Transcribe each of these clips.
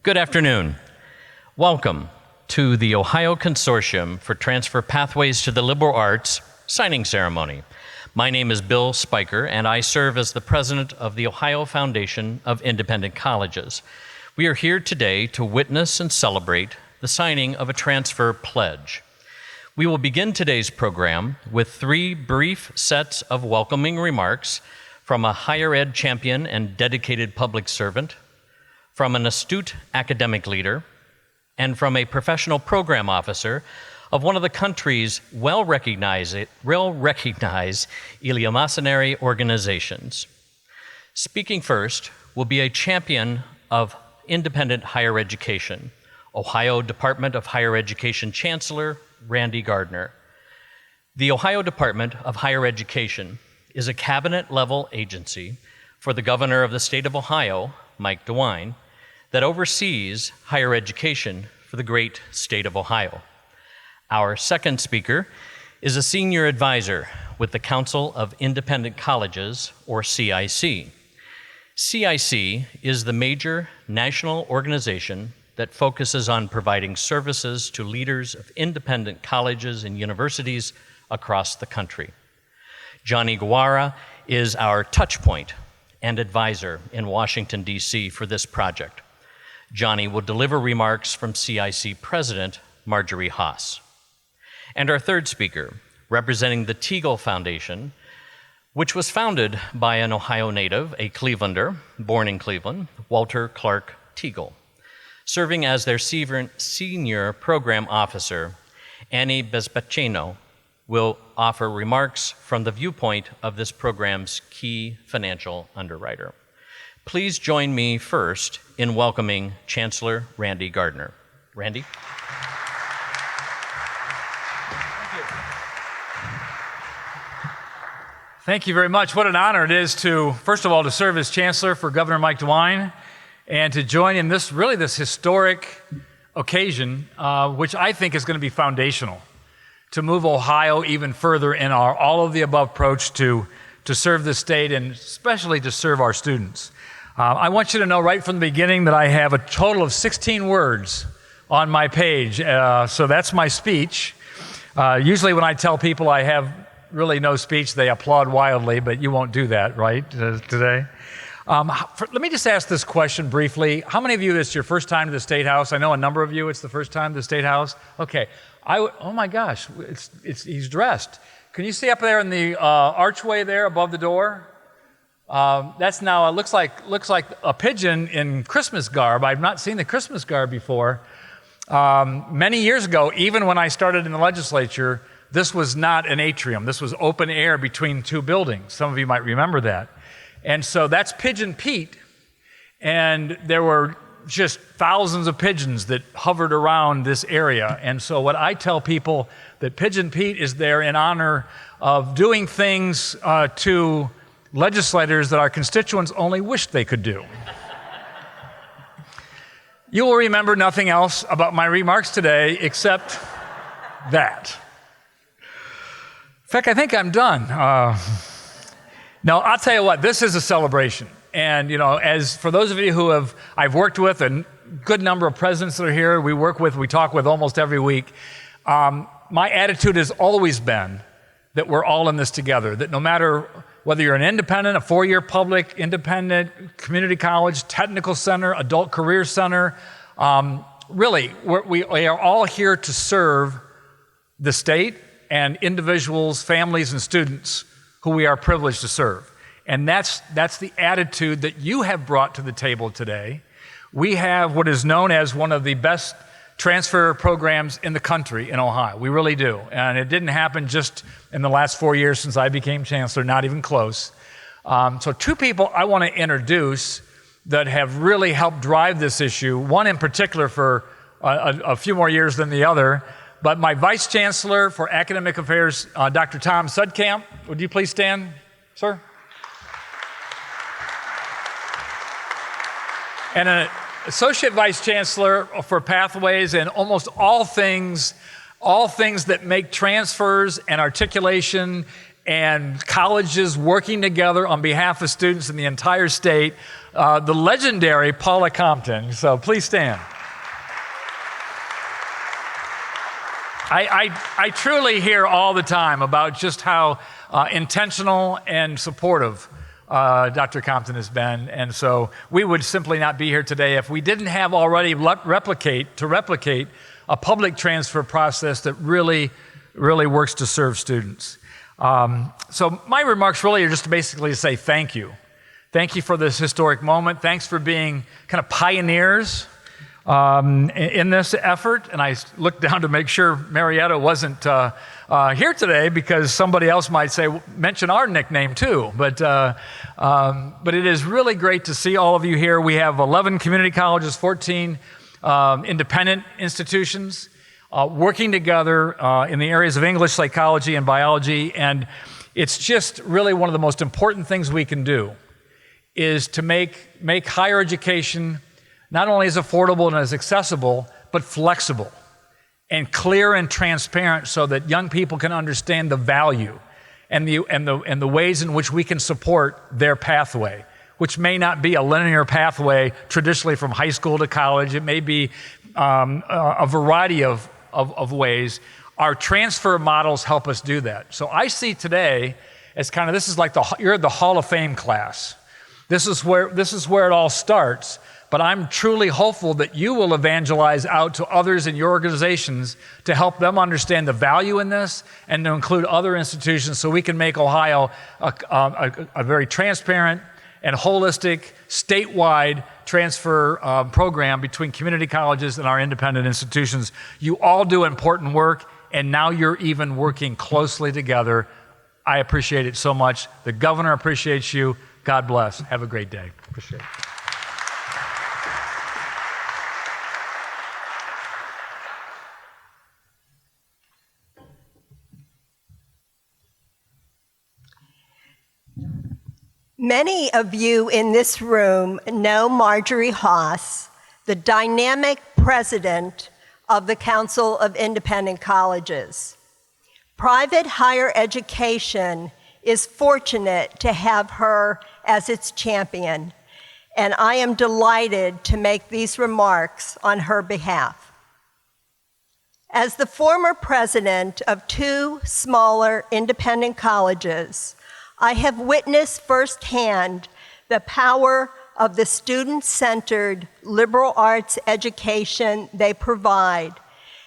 Good afternoon. Welcome to the Ohio Consortium for Transfer Pathways to the Liberal Arts signing ceremony. My name is Bill Spiker, and I serve as the president of the Ohio Foundation of Independent Colleges. We are here today to witness and celebrate the signing of a transfer pledge. We will begin today's program with 3 brief sets of welcoming remarks from a higher ed champion and dedicated public servant, from an astute academic leader, and from a professional program officer of one of the country's well-recognized eleemosynary organizations. Speaking first will be a champion of independent higher education, Ohio Department of Higher Education Chancellor Randy Gardner. The Ohio Department of Higher Education is a cabinet-level agency for the governor of the state of Ohio, Mike DeWine, that oversees higher education for the great state of Ohio. Our second speaker is a senior advisor with the Council of Independent Colleges, or CIC. CIC is the major national organization that focuses on providing services to leaders of independent colleges and universities across the country. Johnny Guara is our touch point and advisor in Washington, D.C. for this project. Johnny will deliver remarks from CIC President Marjorie Haas. And our third speaker, representing the Teagle Foundation, which was founded by an Ohio native, a Clevelander, born in Cleveland, Walter Clark Teagle. Serving as their senior program officer, Annie Bezbacino will offer remarks from the viewpoint of this program's key financial underwriter. Please join me first in welcoming Chancellor Randy Gardner. Randy? Thank you very much. What an honor it is to, first of all, to serve as Chancellor for Governor Mike DeWine and to join in this historic occasion, which I think is going to be foundational to move Ohio even further in our all of the above approach to serve the state and especially to serve our students. I want you to know right from the beginning that I have a total of 16 words on my page, so that's my speech. Usually when I tell people I have really no speech, they applaud wildly, but you won't do that, right, today? Let me just ask this question briefly. How many of you, it's your first time to the State House? I know a number of you, it's the first time to the State House. Okay. Oh my gosh, he's dressed. Can you see up there in the archway there above the door? That's now, it looks like a pigeon in Christmas garb. I've not seen the Christmas garb before. Many years ago, even when I started in the legislature, this was not an atrium. This was open air between 2 buildings. Some of you might remember that. And so that's Pigeon Pete. And there were just thousands of pigeons that hovered around this area. And so what I tell people, that Pigeon Pete is there in honor of doing things to legislators that our constituents only wish they could do. You will remember nothing else about my remarks today except that. In fact, I think I'm done. No, I'll tell you what, this is a celebration. And, as for those of you who I've worked with, a good number of presidents that are here, we talk with almost every week. My attitude has always been that we're all in this together, that no matter whether you're an independent, a 4-year public, independent, community college, technical center, adult career center, really, we are all here to serve the state and individuals, families, and students who we are privileged to serve. And that's the attitude that you have brought to the table today. We have what is known as one of the best transfer programs in the country in Ohio. We really do. And it didn't happen just in the last 4 years since I became chancellor, not even close. So 2 people I want to introduce that have really helped drive this issue, one in particular for a few more years than the other, but my Vice Chancellor for Academic Affairs, Dr. Tom Sudkamp. Would you please stand, sir? And an Associate Vice Chancellor for Pathways and almost all things that make transfers and articulation and colleges working together on behalf of students in the entire state, the legendary Paula Compton. So please stand. I truly hear all the time about just how intentional and supportive Dr. Compton has been, and so we would simply not be here today if we didn't have already replicate a public transfer process that really works to serve students. So my remarks really are just basically to say thank you. Thank you for this historic moment. Thanks for being kind of pioneers in this effort. And I looked down to make sure Marietta wasn't here today, because somebody else might mention our nickname too. But it is really great to see all of you here. We have 11 community colleges, 14 independent institutions working together in the areas of English, psychology, and biology. And it's just really one of the most important things we can do is to make higher education not only as affordable and as accessible, but flexible and clear and transparent, so that young people can understand the value and the ways in which we can support their pathway, which may not be a linear pathway traditionally from high school to college. It may be a variety of ways. Our transfer models help us do that. So I see today as this is like you're the Hall of Fame class. This is where it all starts. But I'm truly hopeful that you will evangelize out to others in your organizations to help them understand the value in this, and to include other institutions, so we can make Ohio a very transparent and holistic statewide transfer program between community colleges and our independent institutions. You all do important work, and now you're even working closely together. I appreciate it so much. The governor appreciates you. God bless. Have a great day. Appreciate it. Many of you in this room know Marjorie Haas, the dynamic president of the Council of Independent Colleges. Private higher education is fortunate to have her as its champion, and I am delighted to make these remarks on her behalf. As the former president of 2 smaller independent colleges, I have witnessed firsthand the power of the student-centered liberal arts education they provide,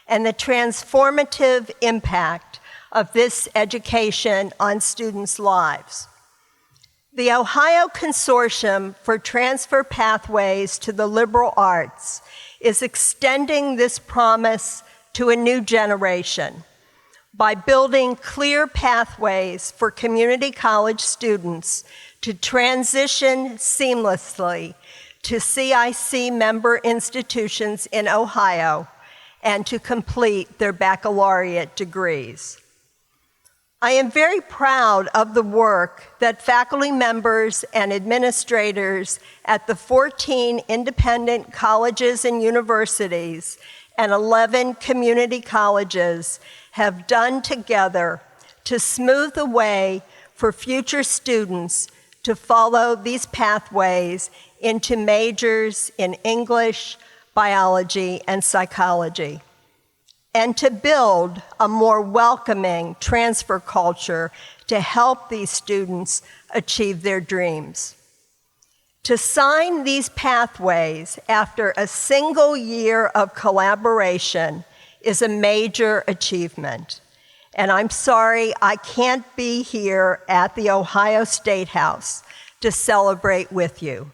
and the transformative impact of this education on students' lives. The Ohio Consortium for Transfer Pathways to the Liberal Arts is extending this promise to a new generation by building clear pathways for community college students to transition seamlessly to CIC member institutions in Ohio and to complete their baccalaureate degrees. I am very proud of the work that faculty members and administrators at the 14 independent colleges and universities and 11 community colleges have done together to smooth the way for future students to follow these pathways into majors in English, biology, and psychology, and to build a more welcoming transfer culture to help these students achieve their dreams. To sign these pathways after a single year of collaboration is a major achievement. And I'm sorry I can't be here at the Ohio State House to celebrate with you.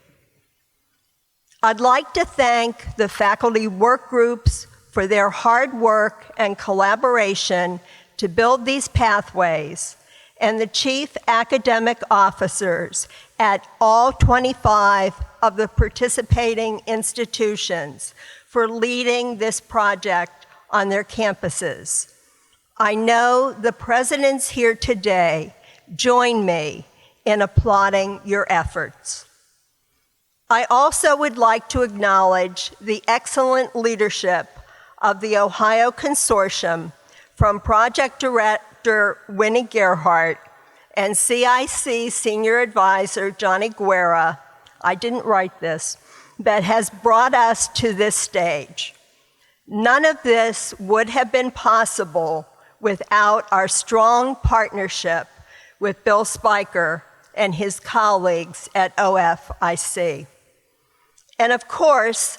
I'd like to thank the faculty work groups for their hard work and collaboration to build these pathways, and the chief academic officers at all 25 of the participating institutions for leading this project on their campuses. I know the presidents here today join me in applauding your efforts. I also would like to acknowledge the excellent leadership of the Ohio Consortium, from Project Director Winnie Gerhardt and CIC Senior Advisor Johnny Guerra, I didn't write this, that has brought us to this stage. None of this would have been possible without our strong partnership with Bill Spiker and his colleagues at OFIC. And of course,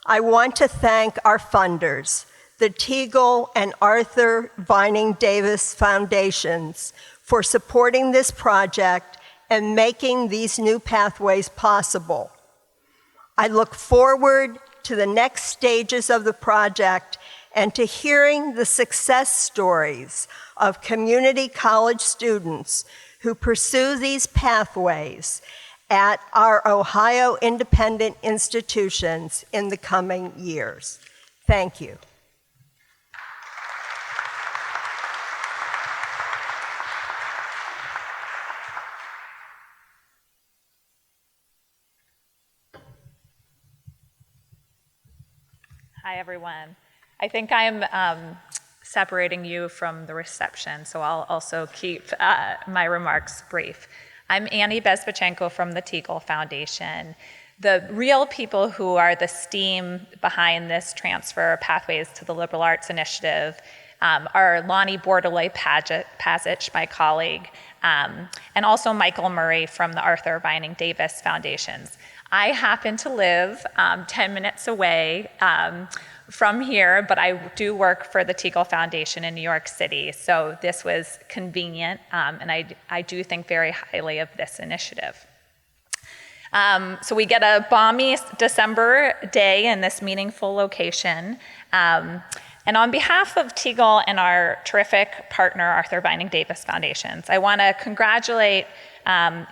I want to thank our funders, the Teagle and Arthur Vining Davis Foundations, for supporting this project and making these new pathways possible. I look forward to the next stages of the project and to hearing the success stories of community college students who pursue these pathways at our Ohio independent institutions in the coming years. Thank you. Hi, everyone. I think I'm separating you from the reception, so I'll also keep my remarks brief. I'm Annie Bezbachenko from the Teagle Foundation. The real people who are the steam behind this transfer pathways to the liberal arts initiative are Lonnie Bordelais-Pazich, my colleague, and also Michael Murray from the Arthur Vining Davis Foundations. I happen to live 10 minutes away from here, but I do work for the Teagle Foundation in New York City, so this was convenient, and I do think very highly of this initiative. So we get a balmy December day in this meaningful location, and on behalf of Teagle and our terrific partner, Arthur Vining Davis Foundations, I want to congratulate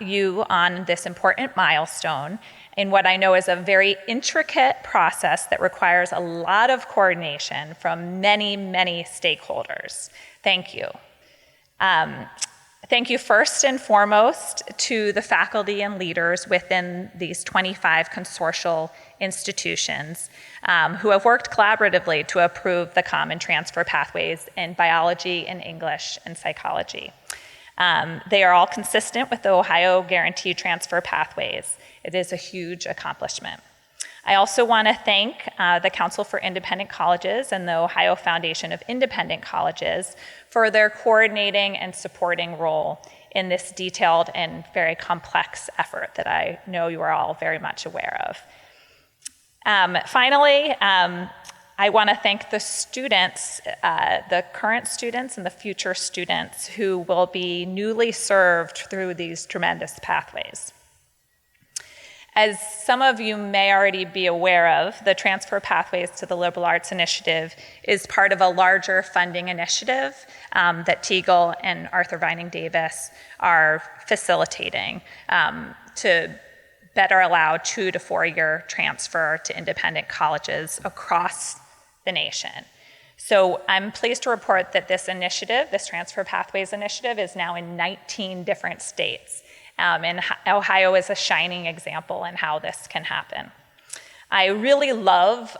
you on this important milestone in what I know is a very intricate process that requires a lot of coordination from many, many stakeholders. Thank you. Thank you first and foremost to the faculty and leaders within these 25 consortial institutions who have worked collaboratively to approve the common transfer pathways in biology and English and psychology. They are all consistent with the Ohio Guaranteed Transfer Pathways. It is a huge accomplishment. I also want to thank the Council for Independent Colleges and the Ohio Foundation of Independent Colleges for their coordinating and supporting role in this detailed and very complex effort that I know you are all very much aware of. Finally, I want to thank the students, the current students and the future students who will be newly served through these tremendous pathways. As some of you may already be aware of, the Transfer Pathways to the Liberal Arts Initiative is part of a larger funding initiative that Teagle and Arthur Vining Davis are facilitating to better allow 2 to 4 year transfer to independent colleges across the nation. So I'm pleased to report that this initiative, this Transfer Pathways initiative, is now in 19 different states. And Ohio is a shining example in how this can happen. I really love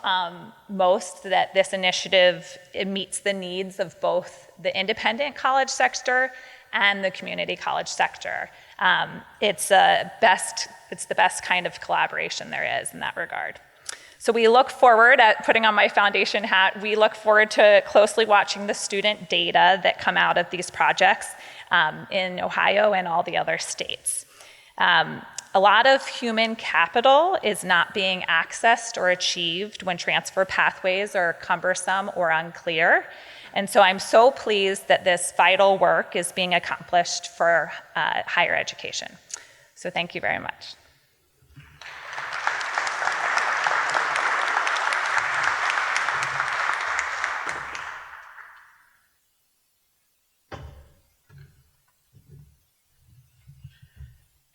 most that this initiative, it meets the needs of both the independent college sector and the community college sector. It's the best kind of collaboration there is in that regard. So we look forward, at putting on my foundation hat, we look forward to closely watching the student data that come out of these projects in Ohio and all the other states. A lot of human capital is not being accessed or achieved when transfer pathways are cumbersome or unclear. And so I'm so pleased that this vital work is being accomplished for higher education. So thank you very much.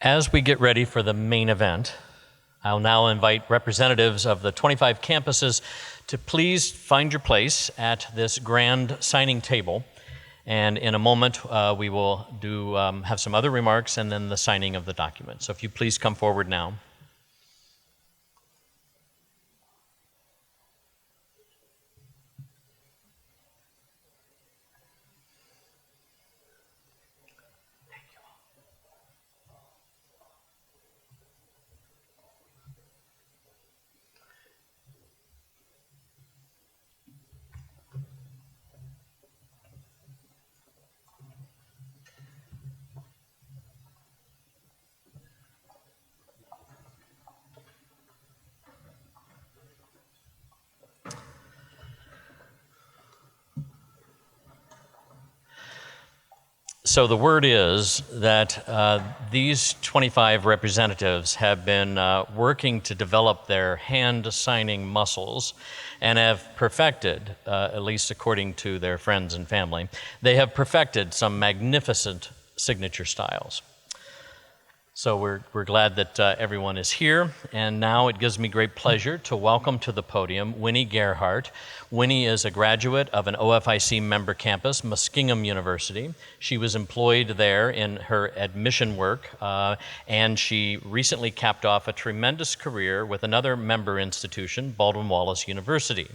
As we get ready for the main event, I'll now invite representatives of the 25 campuses to please find your place at this grand signing table. And in a moment, we will have some other remarks and then the signing of the document. So if you please come forward now. Thank you all. So the word is that these 25 representatives have been working to develop their hand signing muscles and have perfected, at least according to their friends and family, they have perfected some magnificent signature styles. So we're glad that everyone is here, and now it gives me great pleasure to welcome to the podium Winnie Gerhardt. Winnie is a graduate of an OFIC member campus, Muskingum University. She was employed there in her admission work, and she recently capped off a tremendous career with another member institution, Baldwin-Wallace University.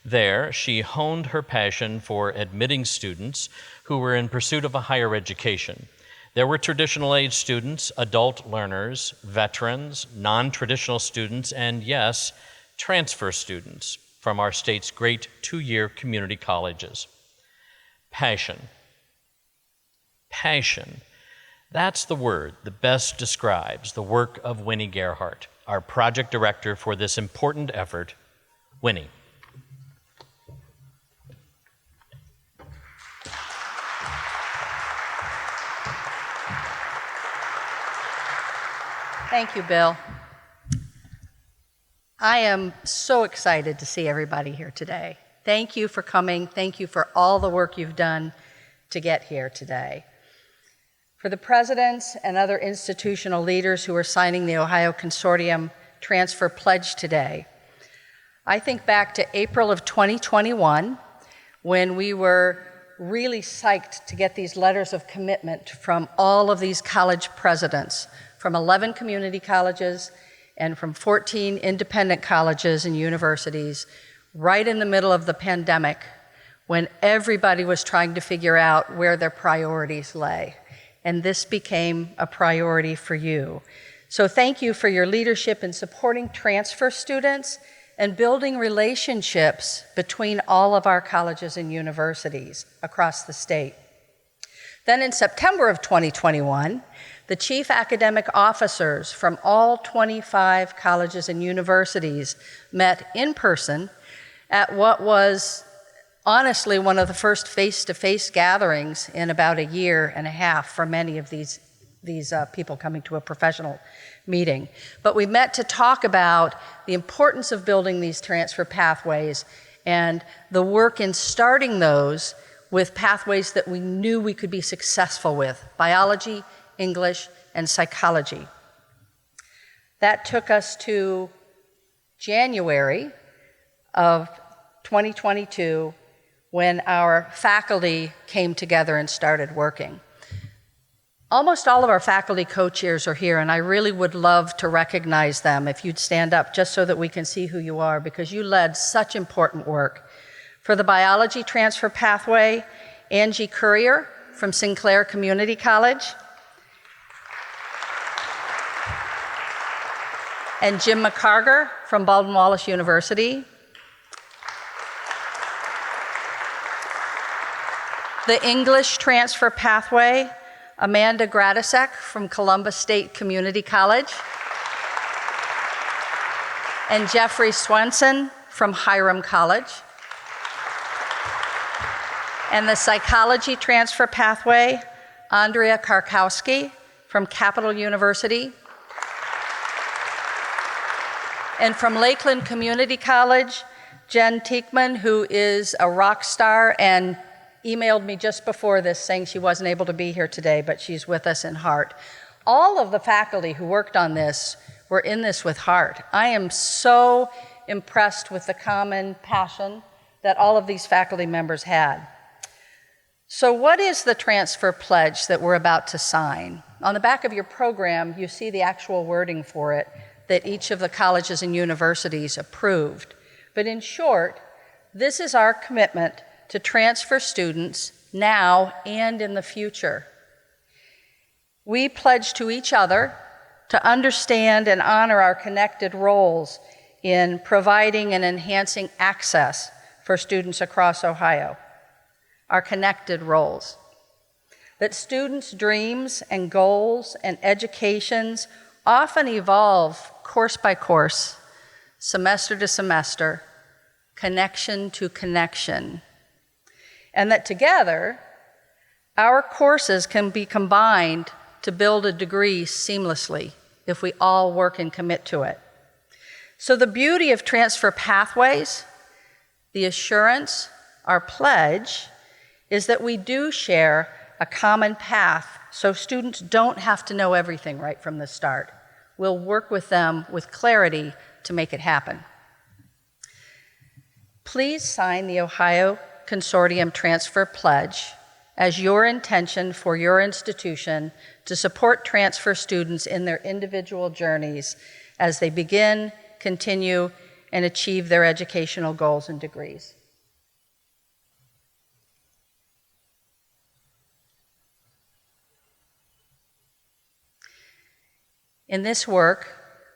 There, she honed her passion for admitting students who were in pursuit of a higher education. There were traditional age students, adult learners, veterans, non-traditional students, and yes, transfer students from our state's great two-year community colleges. Passion. Passion. That's the word that best describes the work of Winnie Gerhardt, our project director for this important effort. Winnie. Thank you, Bill. I am so excited to see everybody here today. Thank you for coming. Thank you for all the work you've done to get here today. For the presidents and other institutional leaders who are signing the Ohio Consortium Transfer Pledge today, I think back to April of 2021 when we were really psyched to get these letters of commitment from all of these college presidents from 11 community colleges and from 14 independent colleges and universities right in the middle of the pandemic when everybody was trying to figure out where their priorities lay. And this became a priority for you. So thank you for your leadership in supporting transfer students and building relationships between all of our colleges and universities across the state. Then in September of 2021, the chief academic officers from all 25 colleges and universities met in person at what was honestly one of the first face-to-face gatherings in about a year and a half for many of these people coming to a professional meeting. But we met to talk about the importance of building these transfer pathways and the work in starting those with pathways that we knew we could be successful with: biology, English, and psychology. That took us to January of 2022 when our faculty came together and started working. Almost all of our faculty co-chairs are here, and I really would love to recognize them if you'd stand up just so that we can see who you are, because you led such important work. For the biology transfer pathway, Angie Currier from Sinclair Community College, and Jim McCarger from Baldwin-Wallace University. The English transfer pathway, Amanda Gradisek from Columbus State Community College, and Jeffrey Swenson from Hiram College. And the psychology transfer pathway, Andrea Karkowski from Capital University. And from Lakeland Community College, Jen Teekman, who is a rock star and emailed me just before this saying she wasn't able to be here today, but she's with us in heart. All of the faculty who worked on this were in this with heart. I am so impressed with the common passion that all of these faculty members had. So what is the transfer pledge that we're about to sign? On the back of your program, you see the actual wording for it that each of the colleges and universities approved. But in short, this is our commitment to transfer students now and in the future. We pledge to each other to understand and honor our connected roles in providing and enhancing access for students across Ohio. Our connected roles. That students' dreams and goals and educations often evolve course by course, semester to semester, connection to connection. And that together, Our courses can be combined to build a degree seamlessly if we all work and commit to it. So the beauty of transfer pathways, the assurance, our pledge, is that we do share a common path so students don't have to know everything right from the start. We'll work with them with clarity to make it happen. Please sign the Ohio Consortium Transfer Pledge as your intention for your institution to support transfer students in their individual journeys as they begin, continue, and achieve their educational goals and degrees. In this work,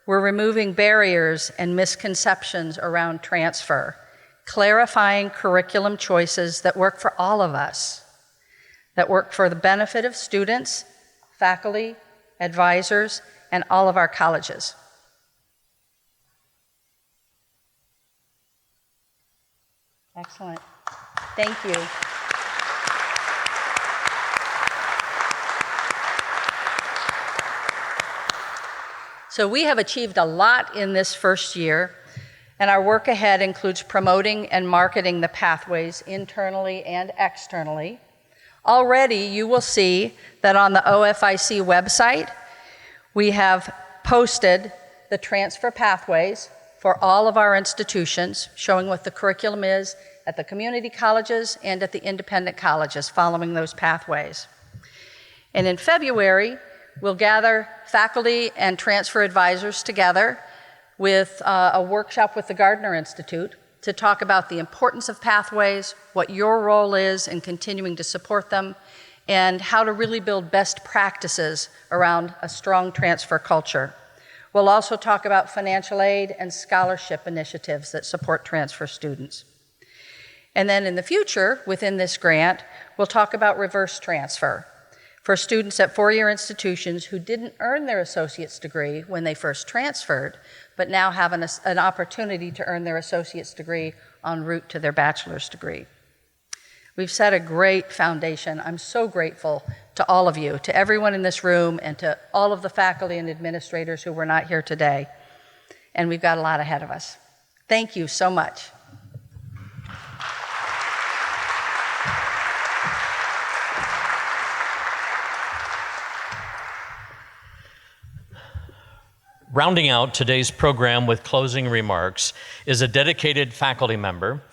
we're removing barriers and misconceptions around transfer, clarifying curriculum choices that work for all of us, that work for the benefit of students, faculty, advisors, and all of our colleges. Excellent. Thank you. So we have achieved a lot in this first year, and our work ahead includes promoting and marketing the pathways internally and externally. Already, you will see that on the OFIC website, we have posted the transfer pathways for all of our institutions, showing what the curriculum is at the community colleges and at the independent colleges following those pathways. And in February, we'll gather faculty and transfer advisors together with a workshop with the Gardner Institute to talk about the importance of pathways, what your role is in continuing to support them, and how to really build best practices around a strong transfer culture. We'll also talk about financial aid and scholarship initiatives that support transfer students. And then in the future, within this grant, we'll talk about reverse transfer for students at four-year institutions who didn't earn their associate's degree when they first transferred, but now have an opportunity to earn their associate's degree en route to their bachelor's degree. We've set a great foundation. I'm so grateful to all of you, to everyone in this room, and to all of the faculty and administrators who were not here today. And we've got a lot ahead of us. Thank you so much. Rounding out today's program with closing remarks is a dedicated faculty member.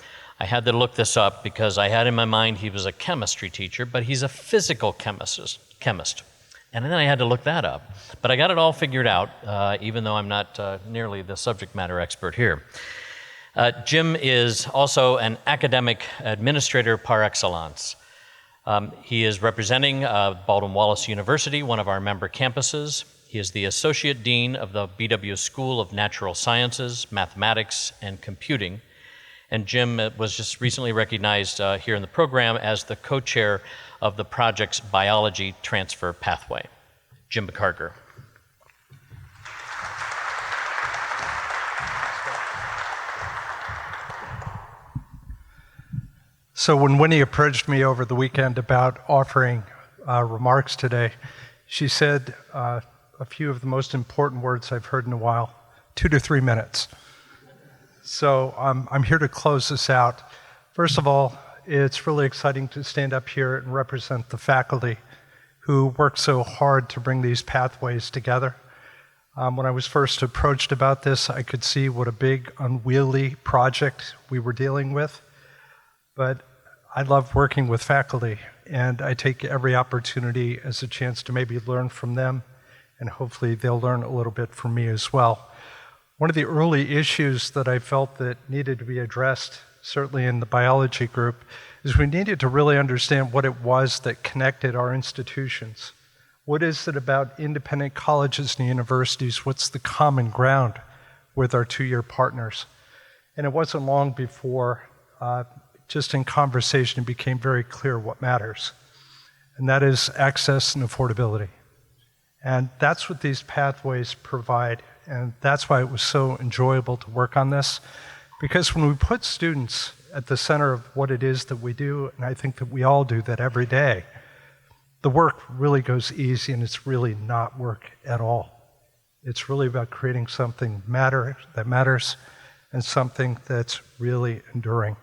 I had to look this up because I had in my mind he was a chemistry teacher, but he's a physical chemist. And then I had to look that up. But I got it all figured out, even though I'm not nearly the subject matter expert here. Jim is also an academic administrator par excellence. He is representing Baldwin-Wallace University, one of our member campuses. He is the Associate Dean of the BW School of Natural Sciences, Mathematics, and Computing. And Jim was just recently recognized here in the program as the co-chair of the project's Biology Transfer Pathway. Jim McCarger. So when Winnie approached me over the weekend about offering remarks today, she said a few of the most important words I've heard in a while, 2 to 3 minutes. So I'm here to close this out. First of all, it's really exciting to stand up here and represent the faculty who worked so hard to bring these pathways together. When I was first approached about this, I could see what a big, unwieldy project we were dealing with. But I love working with faculty, and I take every opportunity as a chance to maybe learn from them, and hopefully they'll learn a little bit from me as well. One of the early issues that I felt that needed to be addressed, certainly in the biology group, is we needed to really understand what it was that connected our institutions. What is it about independent colleges and universities? What's the common ground with our two-year partners? And it wasn't long before, just in conversation, it became very clear what matters. And that is access and affordability. And that's what these pathways provide. And that's why it was so enjoyable to work on this. Because when we put students at the center of what it is that we do, and I think that we all do that every day, the work really goes easy, and it's really not work at all. It's really about creating something that matters and something that's really enduring.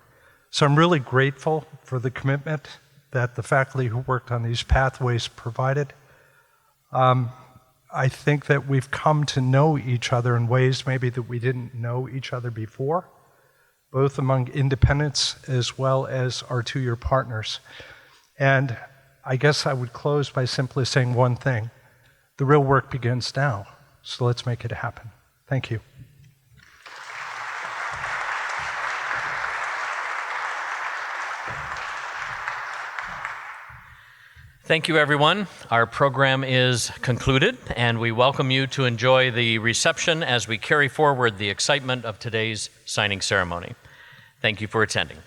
So I'm really grateful for the commitment that the faculty who worked on these pathways provided. I think that we've come to know each other in ways maybe that we didn't know each other before, both among independents as well as our two-year partners. And I guess I would close by simply saying one thing. The real work begins now, so let's make it happen. Thank you. Thank you, everyone. Our program is concluded, and we welcome you to enjoy the reception as we carry forward the excitement of today's signing ceremony. Thank you for attending.